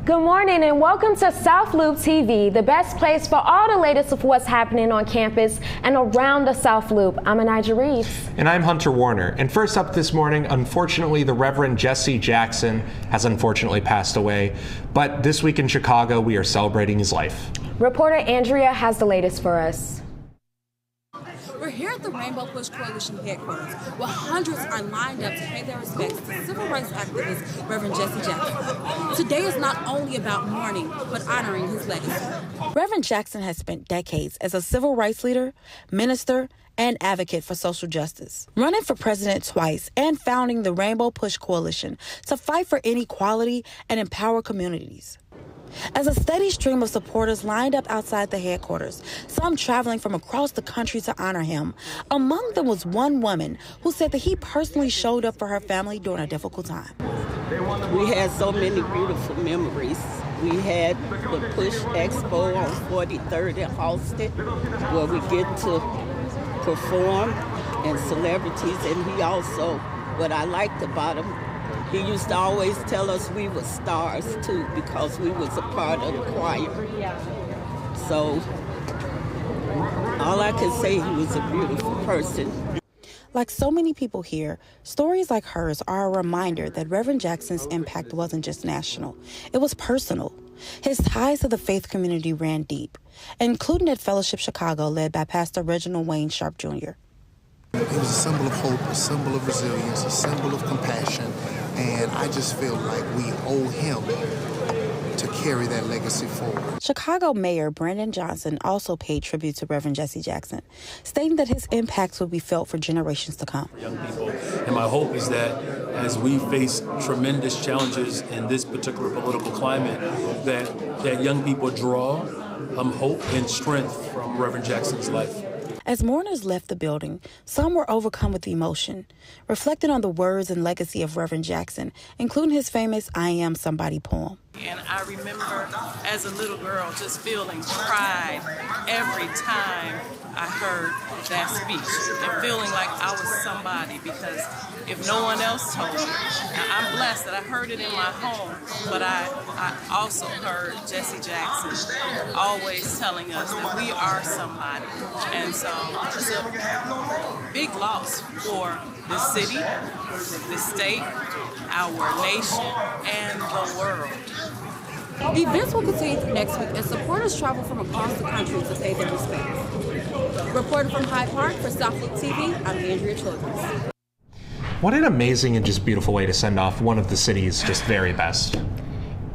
Good morning and welcome to South Loop TV, the best place for all the latest of what's happening on campus and around the South Loop. I'm Anijah Reeves. And I'm Hunter Warner. And first up this morning, unfortunately, the Reverend Jesse Jackson has unfortunately passed away. But this week in Chicago, we are celebrating his life. Reporter Andrea has the latest for us. We're here at the Rainbow Push Coalition headquarters, where hundreds are lined up to pay their respects to civil rights activist Reverend Jesse Jackson. Today is not only about mourning, but honoring his legacy. Reverend Jackson has spent decades as a civil rights leader, minister, and advocate for social justice, running for president twice and founding the Rainbow Push Coalition to fight for inequality and empower communities. As a steady stream of supporters lined up outside the headquarters, some traveling from across the country to honor him, among them was one woman who said that he personally showed up for her family during a difficult time. We had so many beautiful memories. We had the Push Expo on 43rd and Halsted, where we get to perform, and celebrities, and he also, what I liked about him, he used to always tell us we were stars too, because we was a part of the choir. So all I can say, he was a beautiful person. Like so many people here, stories like hers are a reminder that Reverend Jackson's impact wasn't just national, it was personal. His ties to the faith community ran deep, including at Fellowship Chicago, led by Pastor Reginald Wayne Sharp Jr. It was a symbol of hope, a symbol of resilience, a symbol of compassion, and I just feel like we owe him to carry that legacy forward. Chicago Mayor Brandon Johnson also paid tribute to Reverend Jesse Jackson, stating that his impacts will be felt for generations to come. Young people, and my hope is that as we face tremendous challenges in this particular political climate, that young people draw hope and strength from Reverend Jackson's life. As mourners left the building, some were overcome with emotion, reflecting on the words and legacy of Reverend Jackson, including his famous I Am Somebody poem. And I remember as a little girl just feeling pride every time I heard that speech and feeling like I was somebody, because if no one else told me, I'm blessed that I heard it in my home, but I also heard Jesse Jackson always telling us that we are somebody. And so it's a big loss for the city, the state, our nation, and the world. The events will continue through next week as supporters travel from across the country to pay their respects. Reporting from Hyde Park for South Loop TV, I'm Andrea Childress. What an amazing and just beautiful way to send off one of the city's just very best.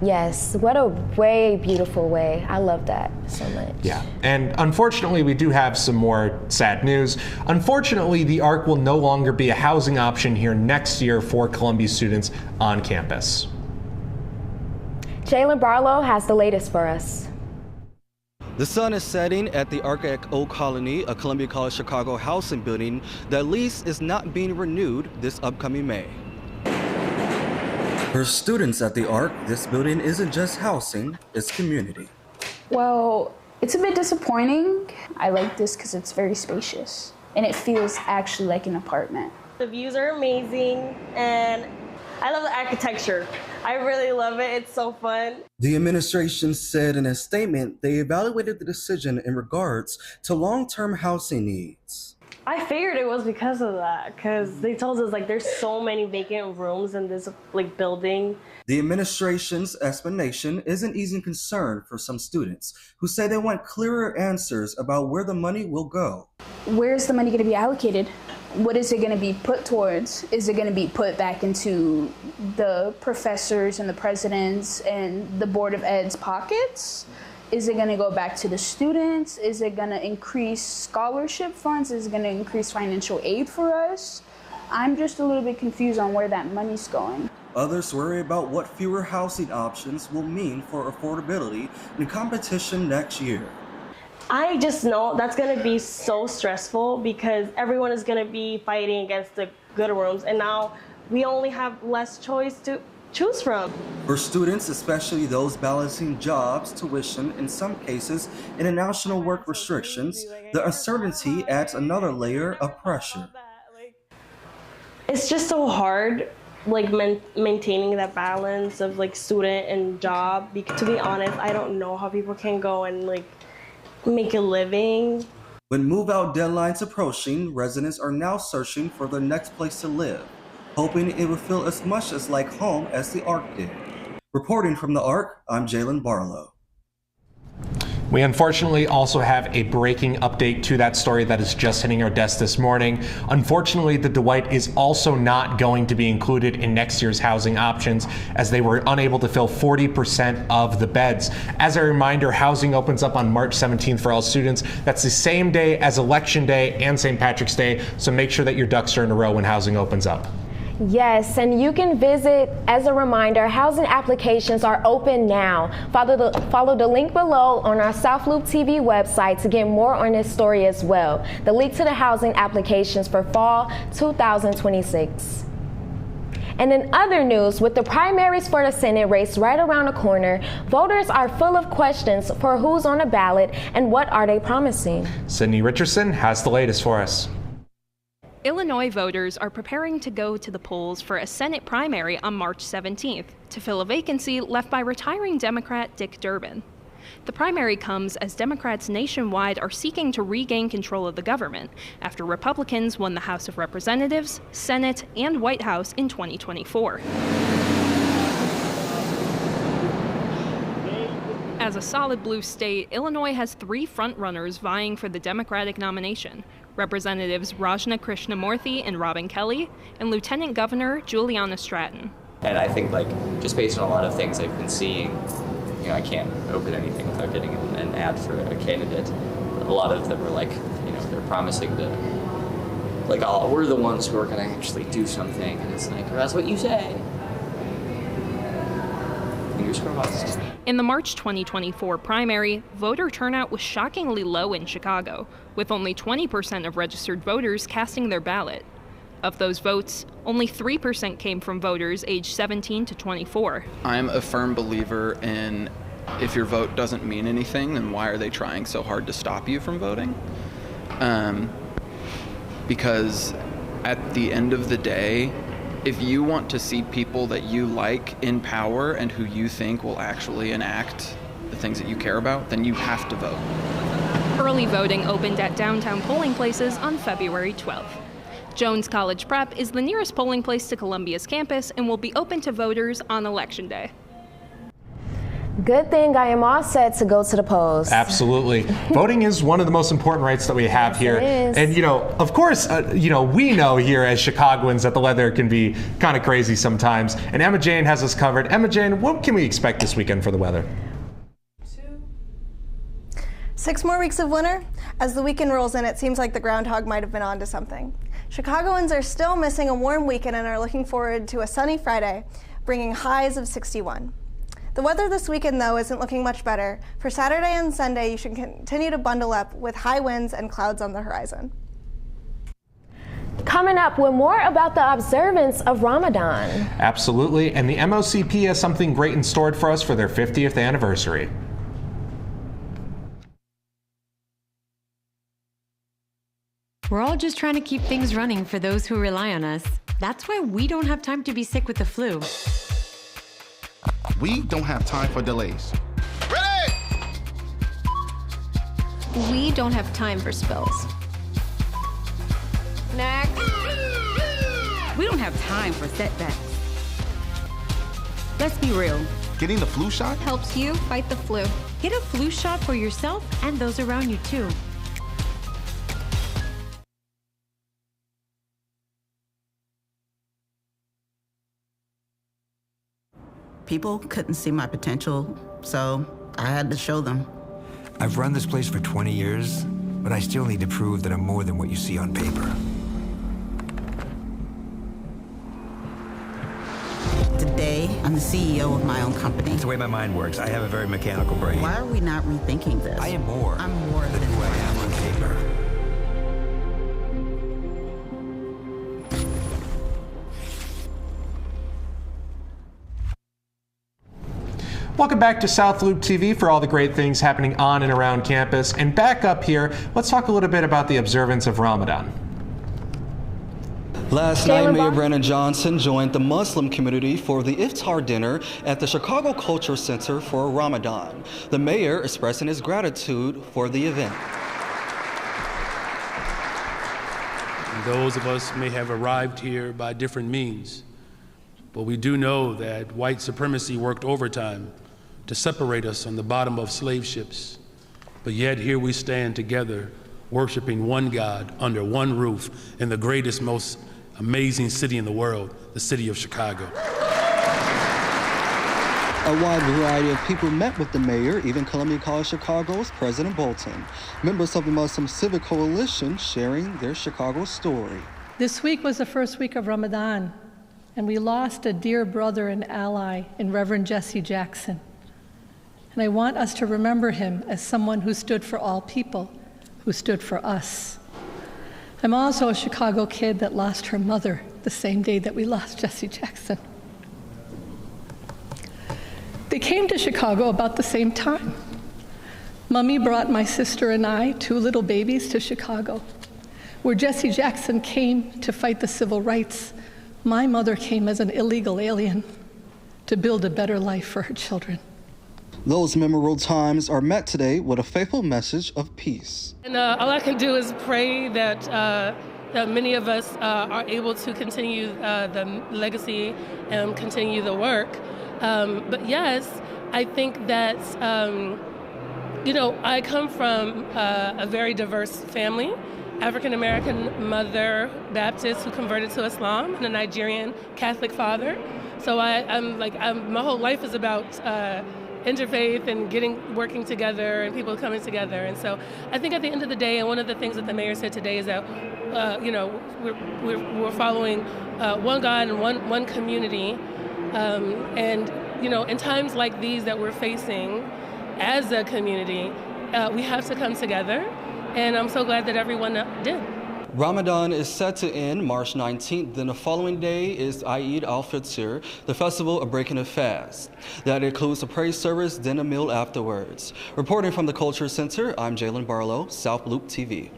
Yes, what a way beautiful way. I love that so much. Yeah, and unfortunately we do have some more sad news. Unfortunately, the ARC will no longer be a housing option here next year for Columbia students on campus. Jalen Barlow has the latest for us. The sun is setting at the Architect Oak Colony, a Columbia College Chicago housing building. The lease is not being renewed this upcoming May. For students at the ARC, this building isn't just housing, it's community. Well, it's a bit disappointing. I like this because it's very spacious and it feels actually like an apartment. The views are amazing and I love the architecture. I really love it. It's so fun. The administration said in a statement they evaluated the decision in regards to long-term housing needs. I figured it was because of that, because they told us like there's so many vacant rooms in this like building. The administration's explanation is an easy concern for some students who say they want clearer answers about where the money will go. Where's the money going to be allocated? What is it going to be put towards? Is it going to be put back into the professors and the presidents and the Board of Ed's pockets? Is it going to go back to the students? Is it going to increase scholarship funds? Is it going to increase financial aid for us? I'm just a little bit confused on where that money's going. Others worry about what fewer housing options will mean for affordability and competition next year. I just know that's going to be so stressful because everyone is going to be fighting against the good rooms, and now we only have less choice to choose from. For students, especially those balancing jobs, tuition, in some cases international work restrictions, the uncertainty adds another layer of pressure. It's just so hard like maintaining that balance of like student and job. Because, to be honest, I don't know how people can go and like make a living. With move-out deadlines approaching, residents are now searching for their next place to live, hoping it will feel as much as like home as the Ark did. Reporting from the Ark, I'm Jalen Barlow. We unfortunately also have a breaking update to that story that is just hitting our desk this morning. Unfortunately, the Dwight is also not going to be included in next year's housing options, as they were unable to fill 40% of the beds. As a reminder, housing opens up on March 17th for all students. That's the same day as Election Day and St. Patrick's Day, so make sure that your ducks are in a row when housing opens up. Yes, and you can visit, as a reminder, housing applications are open now. Follow the link below on our South Loop TV website to get more on this story as well. The link to the housing applications for fall 2026. And in other news, with the primaries for the Senate race right around the corner, voters are full of questions for who's on the ballot and what are they promising. Sydney Richardson has the latest for us. Illinois voters are preparing to go to the polls for a Senate primary on March 17th to fill a vacancy left by retiring Democrat Dick Durbin. The primary comes as Democrats nationwide are seeking to regain control of the government after Republicans won the House of Representatives, Senate, and White House in 2024. As a solid blue state, Illinois has 3 frontrunners vying for the Democratic nomination: Representatives Rajna Krishnamurthy and Robin Kelly, and Lieutenant Governor Juliana Stratton. And I think, like, just based on a lot of things I've been seeing, you know, I can't open anything without getting an ad for a candidate. A lot of them are like, you know, they're promising to, like, oh, we're the ones who are going to actually do something. And it's like, that's what you say. Fingers crossed. In the March 2024 primary, voter turnout was shockingly low in Chicago, with only 20% of registered voters casting their ballot. Of those votes, only 3% came from voters aged 17 to 24. I'm a firm believer in, if your vote doesn't mean anything, then why are they trying so hard to stop you from voting? Because at the end of the day, if you want to see people that you like in power and who you think will actually enact the things that you care about, then you have to vote. Early voting opened at downtown polling places on February 12th. Jones College Prep is the nearest polling place to Columbia's campus and will be open to voters on Election Day. Good thing I am all set to go to the polls. Absolutely. Voting is one of the most important rights that we have here. And, you know, of course, you know, we know here as Chicagoans that the weather can be kind of crazy sometimes. And Emma Jane has us covered. Emma Jane, what can we expect this weekend for the weather? 6 more weeks of winter. As the weekend rolls in, it seems like the groundhog might have been onto something. Chicagoans are still missing a warm weekend and are looking forward to a sunny Friday, bringing highs of 61. The weather this weekend, though, isn't looking much better. For Saturday and Sunday, you should continue to bundle up with high winds and clouds on the horizon. Coming up with more about the observance of Ramadan. Absolutely, and the MOCP has something great in store for us for their 50th anniversary. We're all just trying to keep things running for those who rely on us. That's why we don't have time to be sick with the flu. We don't have time for delays. Ready! We don't have time for spills. Next. We don't have time for setbacks. Let's be real. Getting the flu shot helps you fight the flu. Get a flu shot for yourself and those around you too. People couldn't see my potential, so I had to show them. I've run this place for 20 years, but I still need to prove that I'm more than what you see on paper. Today, I'm the CEO of my own company. That's the way my mind works. I have a very mechanical brain. Why are we not rethinking this? I am more. I'm more than who I am on paper. Welcome back to South Loop TV for all the great things happening on and around campus. And back up here, let's talk a little bit about the observance of Ramadan. Last night, Mayor Brandon Johnson joined the Muslim community for the iftar dinner at the Chicago Culture Center for Ramadan. The mayor expressing his gratitude for the event. Those of us may have arrived here by different means, but we do know that white supremacy worked overtime to separate us on the bottom of slave ships. But yet here we stand together, worshiping one God under one roof in the greatest, most amazing city in the world, the city of Chicago. A wide variety of people met with the mayor, even Columbia College Chicago's President Bolton. Members of the Muslim Civic Coalition sharing their Chicago story. This week was the first week of Ramadan, and we lost a dear brother and ally in Reverend Jesse Jackson. And I want us to remember him as someone who stood for all people, who stood for us. I'm also a Chicago kid that lost her mother the same day that we lost Jesse Jackson. They came to Chicago about the same time. Mommy brought my sister and I, 2 little babies, to Chicago, where Jesse Jackson came to fight the civil rights. My mother came as an illegal alien to build a better life for her children. Those memorable times are met today with a faithful message of peace. And all I can do is pray that that many of us are able to continue the legacy and continue the work. But yes, I think that, I come from a very diverse family. African-American mother, Baptist, who converted to Islam, and a Nigerian Catholic father. So my whole life is about interfaith and working together and people coming together. And so I think at the end of the day, and one of the things that the mayor said today is that, we're following one God and one community. In times like these that we're facing as a community, we have to come together. And I'm so glad that everyone did. Ramadan is set to end March 19th. Then the following day is Eid al-Fitr, the festival of breaking a fast. That includes a praise service, then a meal afterwards. Reporting from the Culture Center, I'm Jalen Barlow, South Loop TV.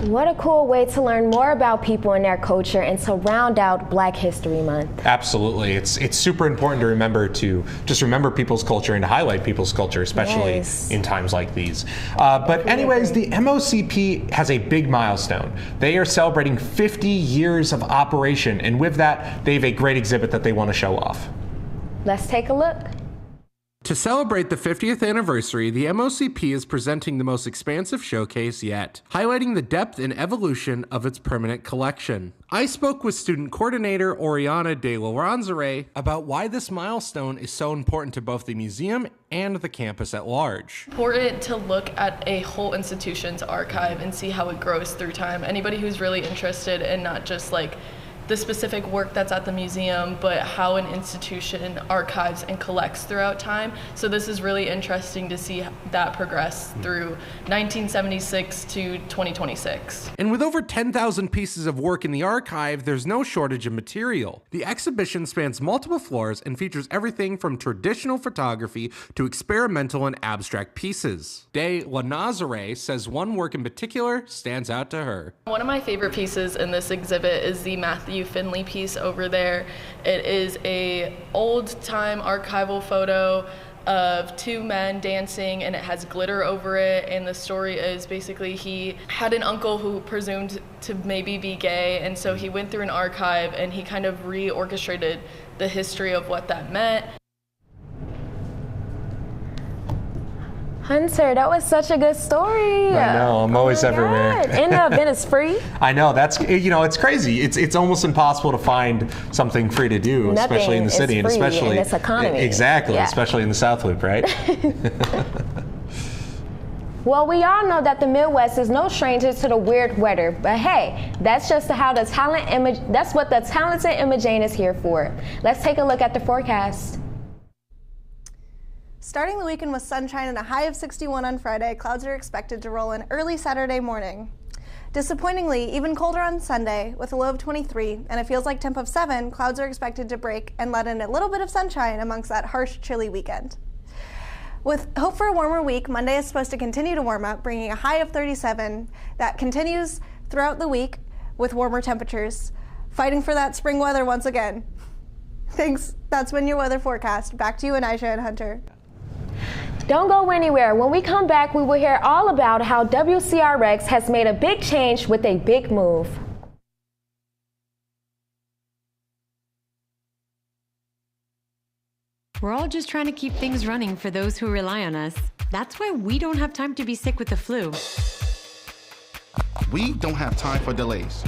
What a cool way to learn more about people and their culture and to round out Black History Month. Absolutely. It's super important to remember people's culture and to highlight people's culture, especially in times like these. But anyways, the MOCP has a big milestone. They are celebrating 50 years of operation, and with that, they have a great exhibit that they want to show off. Let's take a look. To celebrate the 50th anniversary, the MOCP is presenting the most expansive showcase yet, highlighting the depth and evolution of its permanent collection. I spoke with student coordinator Oriana de Loranzare about why this milestone is so important to both the museum and the campus at large. Important to look at a whole institution's archive and see how it grows through time. Anybody who's really interested in not just like the specific work that's at the museum, but how an institution archives and collects throughout time. So this is really interesting to see that progress through 1976 to 2026. And with over 10,000 pieces of work in the archive, there's no shortage of material. The exhibition spans multiple floors and features everything from traditional photography to experimental and abstract pieces. De La Nazare says one work in particular stands out to her. One of my favorite pieces in this exhibit is the Matthew Finley piece over there. It is a old-time archival photo of 2 men dancing, and it has glitter over it, and the story is basically he had an uncle who presumed to maybe be gay, and so he went through an archive and he kind of reorchestrated the history of what that meant. Hunter, that was such a good story. I know, I'm always everywhere. And the event is free. I know, that's, it's crazy. It's almost impossible to find something free to do, especially in the city, and especially in this economy. Exactly, especially in the South Loop, right? Well, we all know that the Midwest is no stranger to the weird weather, but hey, that's just how that's what the talented Imogen is here for. Let's take a look at the forecast. Starting the weekend with sunshine and a high of 61 on Friday, clouds are expected to roll in early Saturday morning. Disappointingly, even colder on Sunday with a low of 23 and a feels like temp of 7, clouds are expected to break and let in a little bit of sunshine amongst that harsh, chilly weekend. With hope for a warmer week, Monday is supposed to continue to warm up, bringing a high of 37. That continues throughout the week with warmer temperatures. fighting for that spring weather once again. Thanks. That's been your weather forecast. Back to you, Anijah and Hunter. Don't go anywhere. When we come back, we will hear all about how WCRX has made a big change with a big move. We're all just trying to keep things running for those who rely on us. That's why we don't have time to be sick with the flu. We don't have time for delays.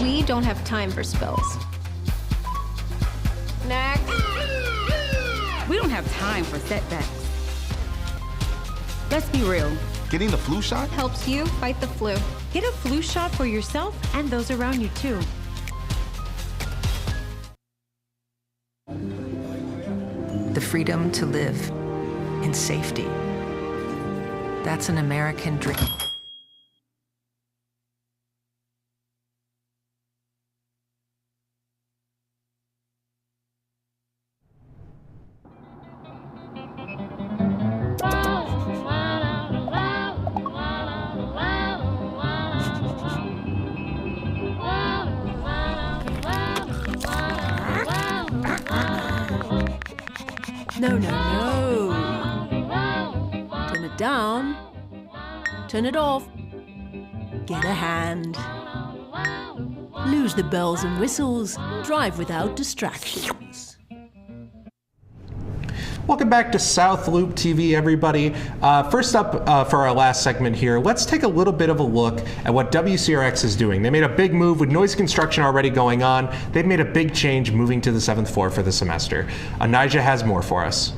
We don't have time for spills. Next. We don't have time for setbacks. Let's be real. Getting the flu shot helps you fight the flu. Get a flu shot for yourself and those around you too. The freedom to live in safety. That's an American dream. No, no, no. Turn it down. Turn it off. Get a hand. Lose the bells and whistles. Drive without distractions. Welcome back to South Loop TV, everybody. First up, for our last segment here, let's take a little bit of a look at what WCRX is doing. They made a big move with noise construction already going on. They've made a big change moving to the 7th floor for the semester. Anijah has more for us.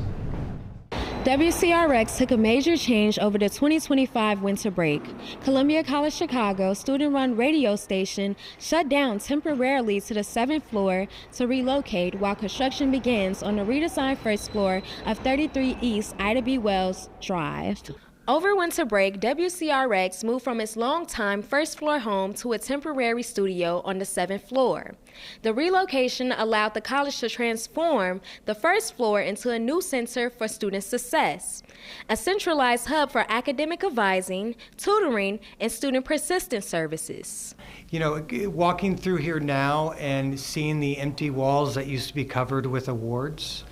WCRX took a major change over the 2025 winter break. Columbia College Chicago student-run radio station shut down temporarily to the 7th floor to relocate while construction begins on the redesigned first floor of 33 East Ida B. Wells Drive. Over winter break, WCRX moved from its longtime first-floor home to a temporary studio on the 7th floor. The relocation allowed the college to transform the first floor into a new center for student success, a centralized hub for academic advising, tutoring, and student persistence services. You know, walking through here now and seeing the empty walls that used to be covered with awards,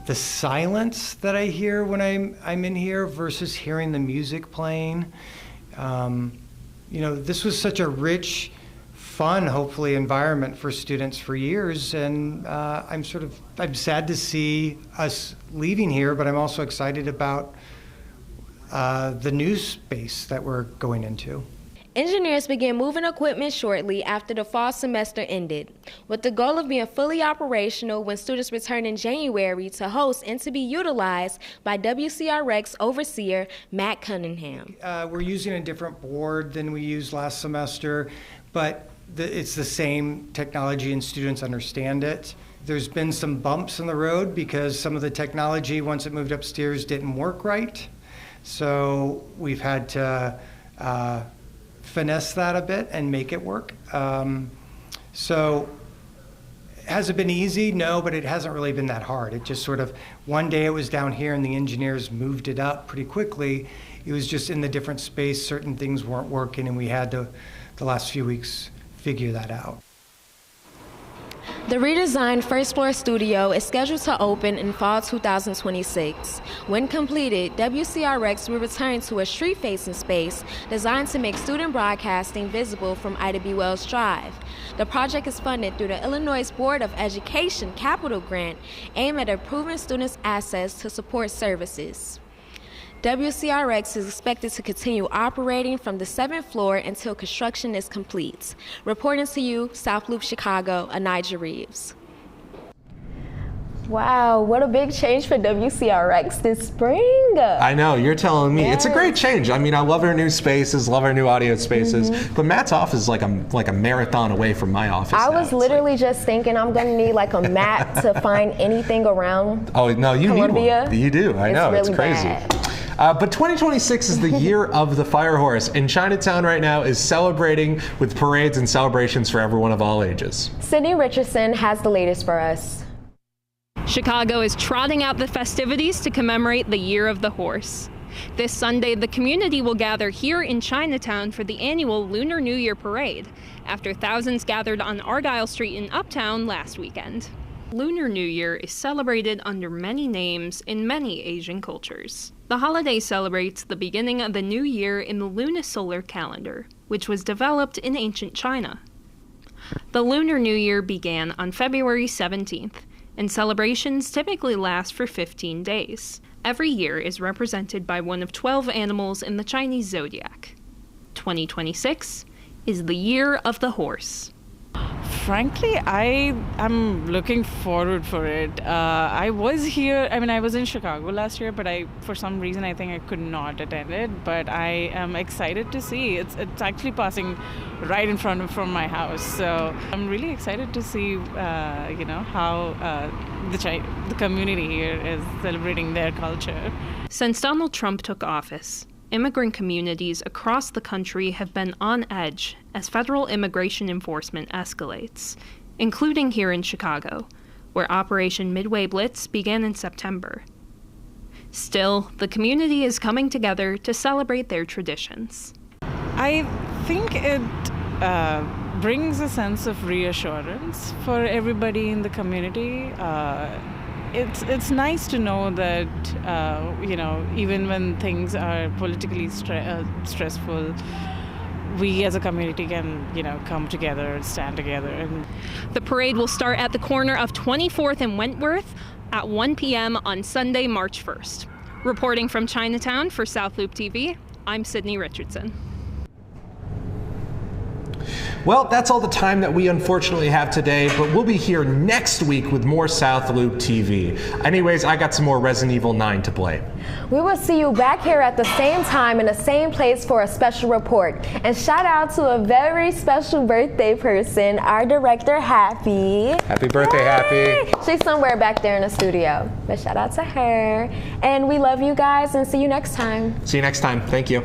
the silence that I hear when I'm in here versus hearing the music playing. You know, this was such a rich, fun, hopefully, environment for students for years, and I'm sad to see us leaving here, but I'm also excited about the new space that we're going into. Engineers began moving equipment shortly after the fall semester ended, with the goal of being fully operational when students return in January to host and to be utilized by WCRX overseer Matt Cunningham. We're using a different board than we used last semester, but it's the same technology and students understand it. There's been some bumps in the road because some of the technology, once it moved upstairs, didn't work right. So we've had to finesse that a bit and make it work. So has it been easy? No, but it hasn't really been that hard. It just sort of, one day it was down here and the engineers moved it up pretty quickly. It was just in the different space, certain things weren't working, and we had to, the last few weeks, figure that out. The redesigned first floor studio is scheduled to open in fall 2026. When completed, WCRX will return to a street-facing space designed to make student broadcasting visible from Ida B. Wells Drive. The project is funded through the Illinois Board of Education Capital Grant aimed at improving students' access to support services. WCRX is expected to continue operating from the 7th floor until construction is complete. Reporting to you, South Loop Chicago, Anijah Reeves. Wow, what a big change for WCRX this spring. I know, you're telling me. Yes. It's a great change. I mean, I love our new spaces, love our new audio spaces, but Matt's office is like a marathon away from my office. I was literally just thinking I'm going to need like a map to find anything around Oh, no, you Columbia. Need one. You do, I know, really it's crazy. Bad. But 2026 is the year of the Fire Horse, and Chinatown right now is celebrating with parades and celebrations for everyone of all ages. Sydney Richardson has the latest for us. Chicago is trotting out the festivities to commemorate the Year of the Horse. This Sunday, the community will gather here in Chinatown for the annual Lunar New Year parade, after thousands gathered on Argyle Street in Uptown last weekend. Lunar New Year is celebrated under many names in many Asian cultures. The holiday celebrates the beginning of the new year in the lunisolar calendar, which was developed in ancient China. The Lunar New Year began on February 17th, and celebrations typically last for 15 days. Every year is represented by one of 12 animals in the Chinese zodiac. 2026 is the year of the horse. Frankly, I am looking forward for it. I was here, I was in Chicago last year, but for some reason, I think I could not attend it. But I am excited to see. It's actually passing right in front from my house. So I'm really excited to see, how the community here is celebrating their culture. Since Donald Trump took office, immigrant communities across the country have been on edge as federal immigration enforcement escalates, including here in Chicago, where Operation Midway Blitz began in September. Still, the community is coming together to celebrate their traditions. I think it brings a sense of reassurance for everybody in the community. It's nice to know that, even when things are politically stressful, we as a community can, come together and stand together. The parade will start at the corner of 24th and Wentworth at 1 p.m. on Sunday, March 1st. Reporting from Chinatown for South Loop TV, I'm Sydney Richardson. Well, that's all the time that we unfortunately have today, but we'll be here next week with more South Loop TV. Anyways, I got some more Resident Evil 9 to play. We will see you back here at the same time in the same place for a special report. And shout out to a very special birthday person, our director, Happy. Happy birthday, Happy. She's somewhere back there in the studio, but shout out to her. And we love you guys and see you next time. See you next time. Thank you.